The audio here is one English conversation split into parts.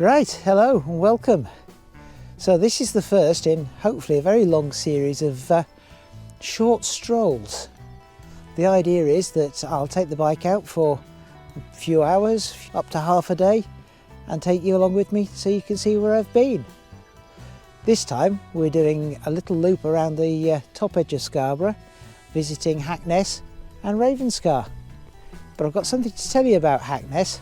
Right, hello and welcome. So this is the first in hopefully a very long series of short strolls. The idea is that I'll take the bike out for a few hours, up to half a day, and take you along with me so you can see where I've been. This time we're doing a little loop around the top edge of Scarborough, visiting Hackness and Ravenscar. But I've got something to tell you about Hackness.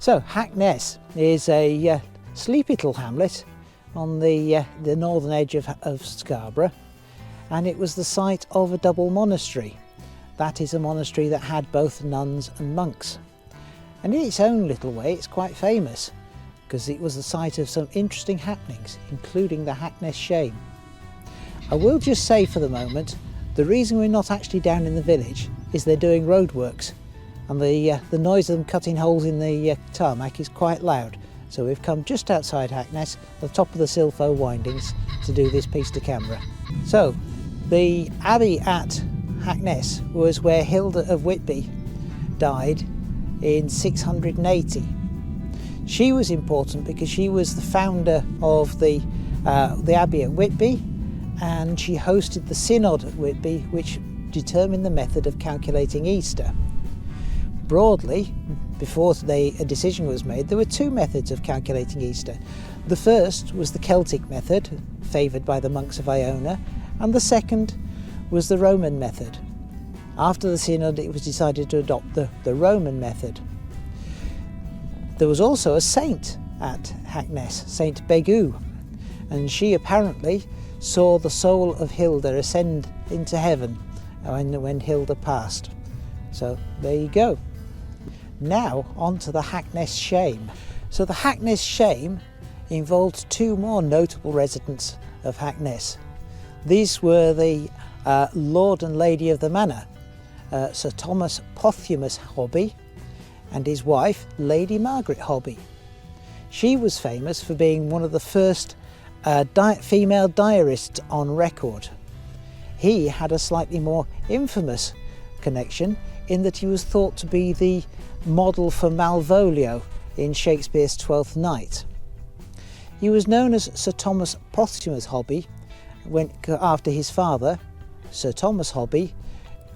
So Hackness is a sleepy little hamlet on the northern edge of Scarborough, and it was the site of a double monastery. That is a monastery that had both nuns and monks, and in its own little way it's quite famous because it was the site of some interesting happenings, including the Hackness Shame. I will just say for the moment, the reason we're not actually down in the village is they're doing roadworks, and the noise of them cutting holes in the tarmac is quite loud. So we've come just outside Hackness, the top of the Silpho windings, to do this piece to camera. So the abbey at Hackness was where Hilda of Whitby died in 680. She was important because she was the founder of the abbey at Whitby, and she hosted the synod at Whitby, which determined the method of calculating Easter. Broadly, before a decision was made, there were two methods of calculating Easter. The first was the Celtic method, favoured by the monks of Iona, and the second was the Roman method. After the synod, it was decided to adopt the Roman method. There was also a saint at Hackness, Saint Begu, and she apparently saw the soul of Hilda ascend into heaven when Hilda passed. So there you go. Now on to the Hackness Shame. So the Hackness Shame involved two more notable residents of Hackness. These were the Lord and Lady of the Manor, Sir Thomas Posthumus Hobby, and his wife, Lady Margaret Hobby. She was famous for being one of the first female diarists on record. He had a slightly more infamous connection in that he was thought to be the model for Malvolio in Shakespeare's Twelfth Night. He was known as Sir Thomas Posthumus Hobby after his father, Sir Thomas Hobby,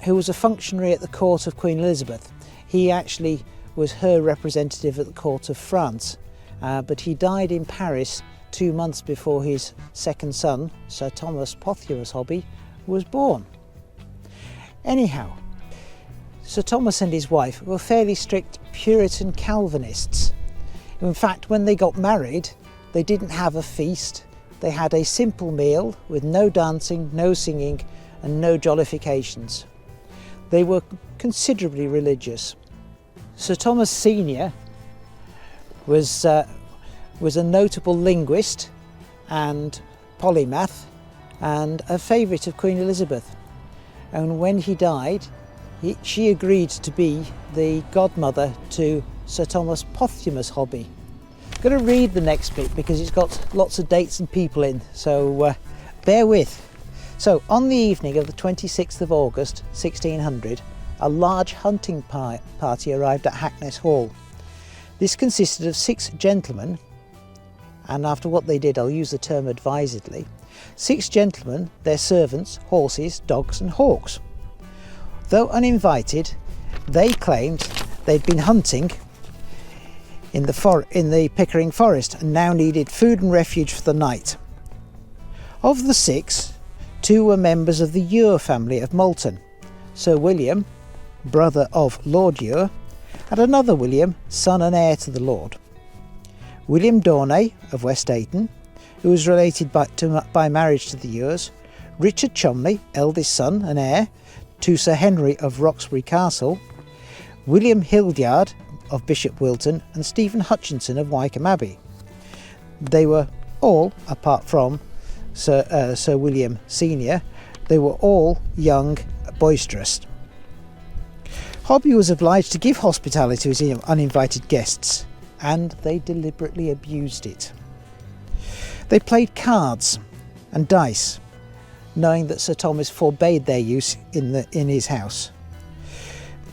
who was a functionary at the court of Queen Elizabeth. He actually was her representative at the court of France, but he died in Paris 2 months before his second son, Sir Thomas Posthumus Hobby, was born. Anyhow, Sir Thomas and his wife were fairly strict Puritan Calvinists. In fact, when they got married, they didn't have a feast. They had a simple meal with no dancing, no singing, and no jollifications. They were considerably religious. Sir Thomas Senior was a notable linguist and polymath and a favourite of Queen Elizabeth. And when he died, she agreed to be the godmother to Sir Thomas' posthumous hobby. I'm going to read the next bit because it's got lots of dates and people in, so bear with. So, on the evening of the 26th of August 1600, a large hunting party arrived at Hackness Hall. This consisted of 6 gentlemen, and after what they did, I'll use the term advisedly, 6 gentlemen, their servants, horses, dogs and hawks. Though uninvited, they claimed they'd been hunting in the Pickering Forest and now needed food and refuge for the night. Of the 6, 2 were members of the Ure family of Malton, Sir William, brother of Lord Ure, and another William, son and heir to the Lord. William Dawnay of West Ayton, who was related by marriage to the Ures, Richard Cholmondeley, eldest son and heir to Sir Henry of Roxbury Castle, William Hildyard of Bishop Wilton, and Stephen Hutchinson of Wycombe Abbey. They were all, apart from Sir William Senior, they were all young, boisterous. Hobby was obliged to give hospitality to his uninvited guests, and they deliberately abused it. They played cards and dice, knowing that Sir Thomas forbade their use in his house.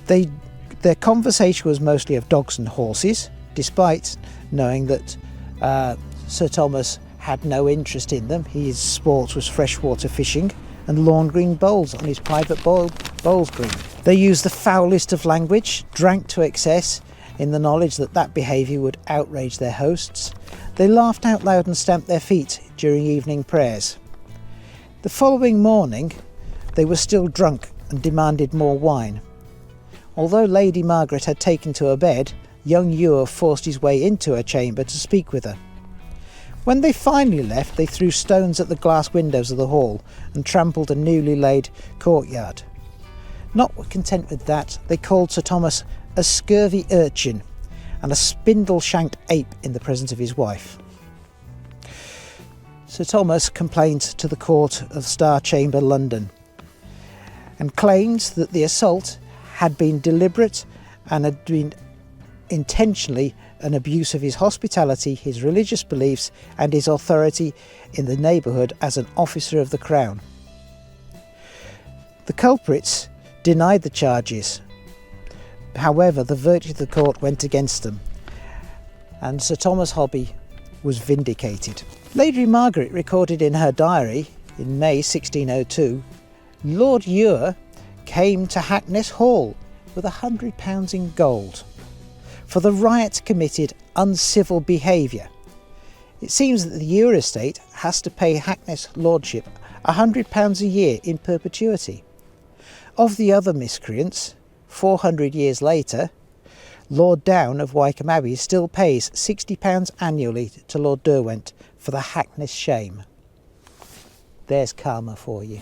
Their conversation was mostly of dogs and horses, despite knowing that Sir Thomas had no interest in them. His sport was freshwater fishing and lawn green bowls on his private bowls green. They used the foulest of language, drank to excess, in the knowledge that behaviour would outrage their hosts. They laughed out loud and stamped their feet during evening prayers. The following morning, they were still drunk and demanded more wine. Although Lady Margaret had taken to her bed, young Ure forced his way into her chamber to speak with her. When they finally left, they threw stones at the glass windows of the hall and trampled a newly laid courtyard. Not content with that, they called Sir Thomas a scurvy urchin and a spindle-shanked ape in the presence of his wife. Sir Thomas complained to the Court of Star Chamber, London, and claimed that the assault had been deliberate and had been intentionally an abuse of his hospitality, his religious beliefs and his authority in the neighbourhood as an officer of the Crown. The culprits denied the charges. However, the verdict of the court went against them, and Sir Thomas Hobby was vindicated. Lady Margaret recorded in her diary in May 1602, Lord Ure came to Hackness Hall with £100 in gold for the riot committed uncivil behaviour. It seems that the Ure estate has to pay Hackness Lordship £100 a year in perpetuity. Of the other miscreants, 400 years later, Lord Down of Wycombe Abbey still pays £60 annually to Lord Derwent for the Hackness shame. There's karma for you.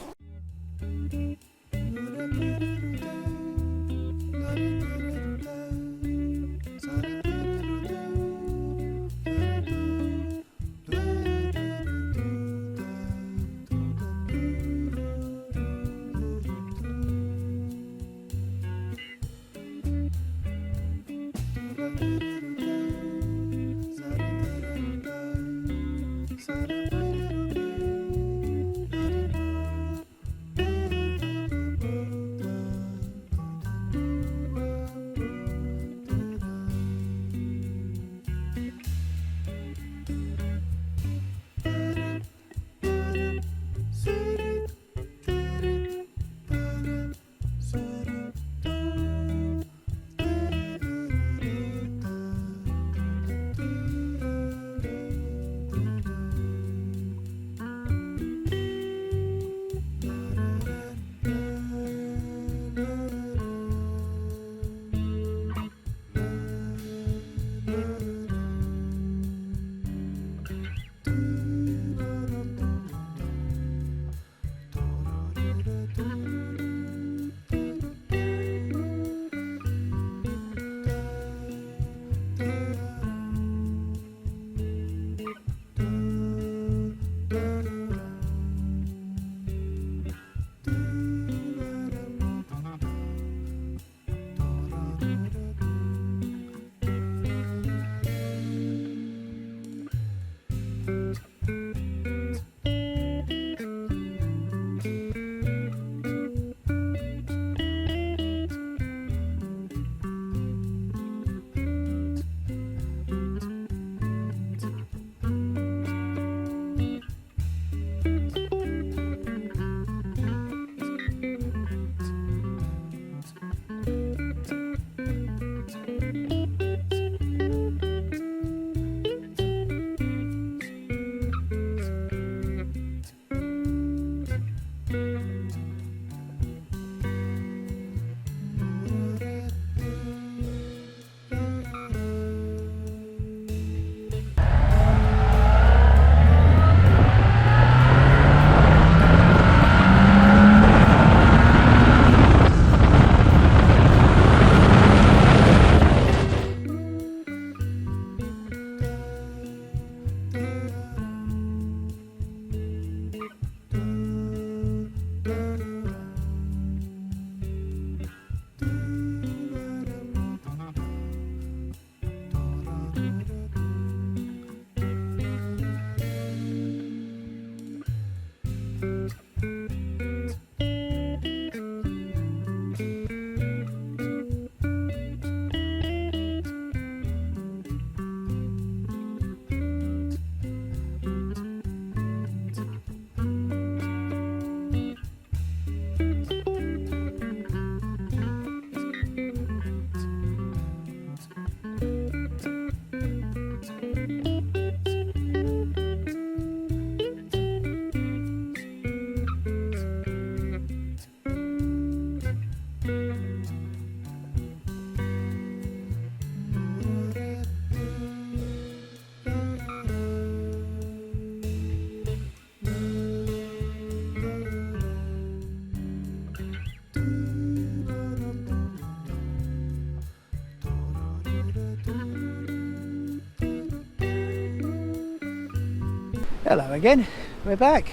Hello again, we're back.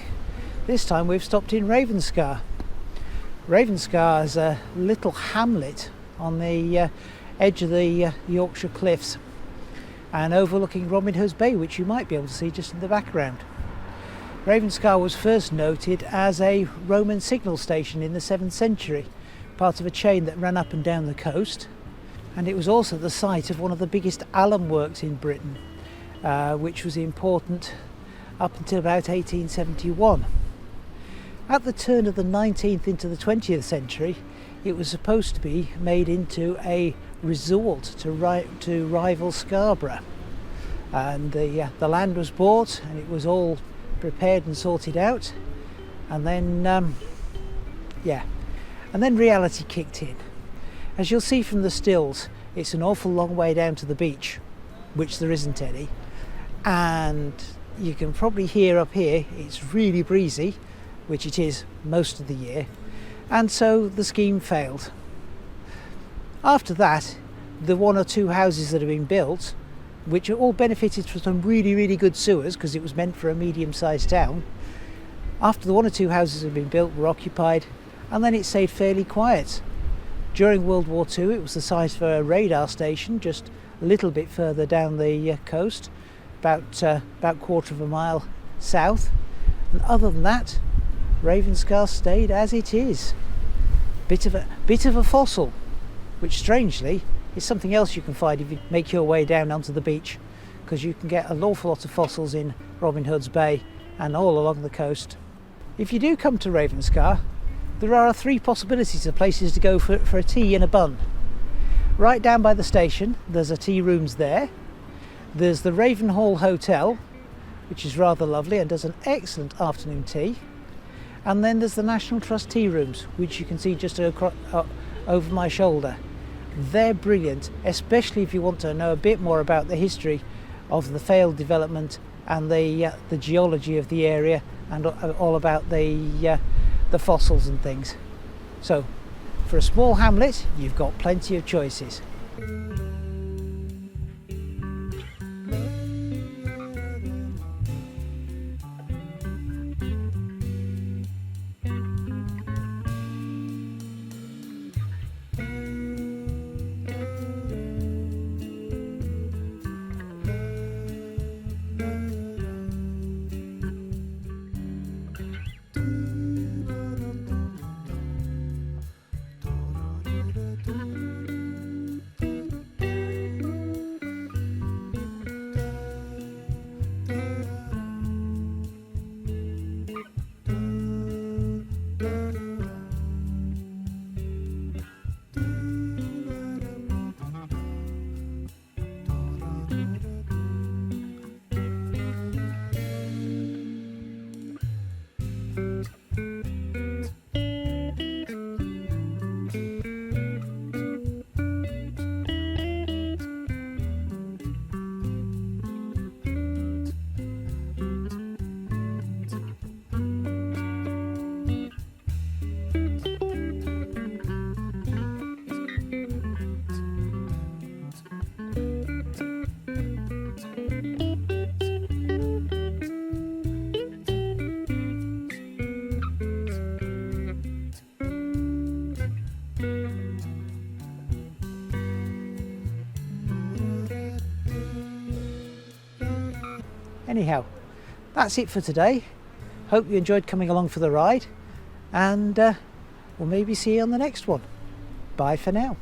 This time we've stopped in Ravenscar. Ravenscar is a little hamlet on the edge of the Yorkshire Cliffs and overlooking Robin Hood's Bay, which you might be able to see just in the background. Ravenscar was first noted as a Roman signal station in the 7th century, part of a chain that ran up and down the coast, and it was also the site of one of the biggest alum works in Britain, which was important up until about 1871. At the turn of the 19th into the 20th century, it was supposed to be made into a resort to rival Scarborough, and the land was bought and it was all prepared and sorted out, and then and then reality kicked in. As you'll see from the stills, it's an awful long way down to the beach, which there isn't any, and you can probably hear up here it's really breezy, which it is most of the year, and so the scheme failed. After that, the one or two houses that have been built, which all benefited from some really good sewers because it was meant for a medium-sized town, after the one or two houses had been built, were occupied, and then it stayed fairly quiet. During World War II, it was the site for a radar station just a little bit further down the coast, about quarter of a mile south, and other than that, Ravenscar stayed as it is. Bit of a fossil, which strangely is something else you can find if you make your way down onto the beach, because you can get an awful lot of fossils in Robin Hood's Bay and all along the coast. If you do come to Ravenscar, there are 3 possibilities of places to go for a tea and a bun. Right down by the station, there's a tea rooms there. There's the Ravenhall Hotel, which is rather lovely and does an excellent afternoon tea. And then there's the National Trust tea rooms, which you can see just over my shoulder. They're brilliant, especially if you want to know a bit more about the history of the failed development and the geology of the area, and all about the fossils and things. So, for a small hamlet, you've got plenty of choices. Anyhow, that's it for today. Hope you enjoyed coming along for the ride, and we'll maybe see you on the next one. Bye for now.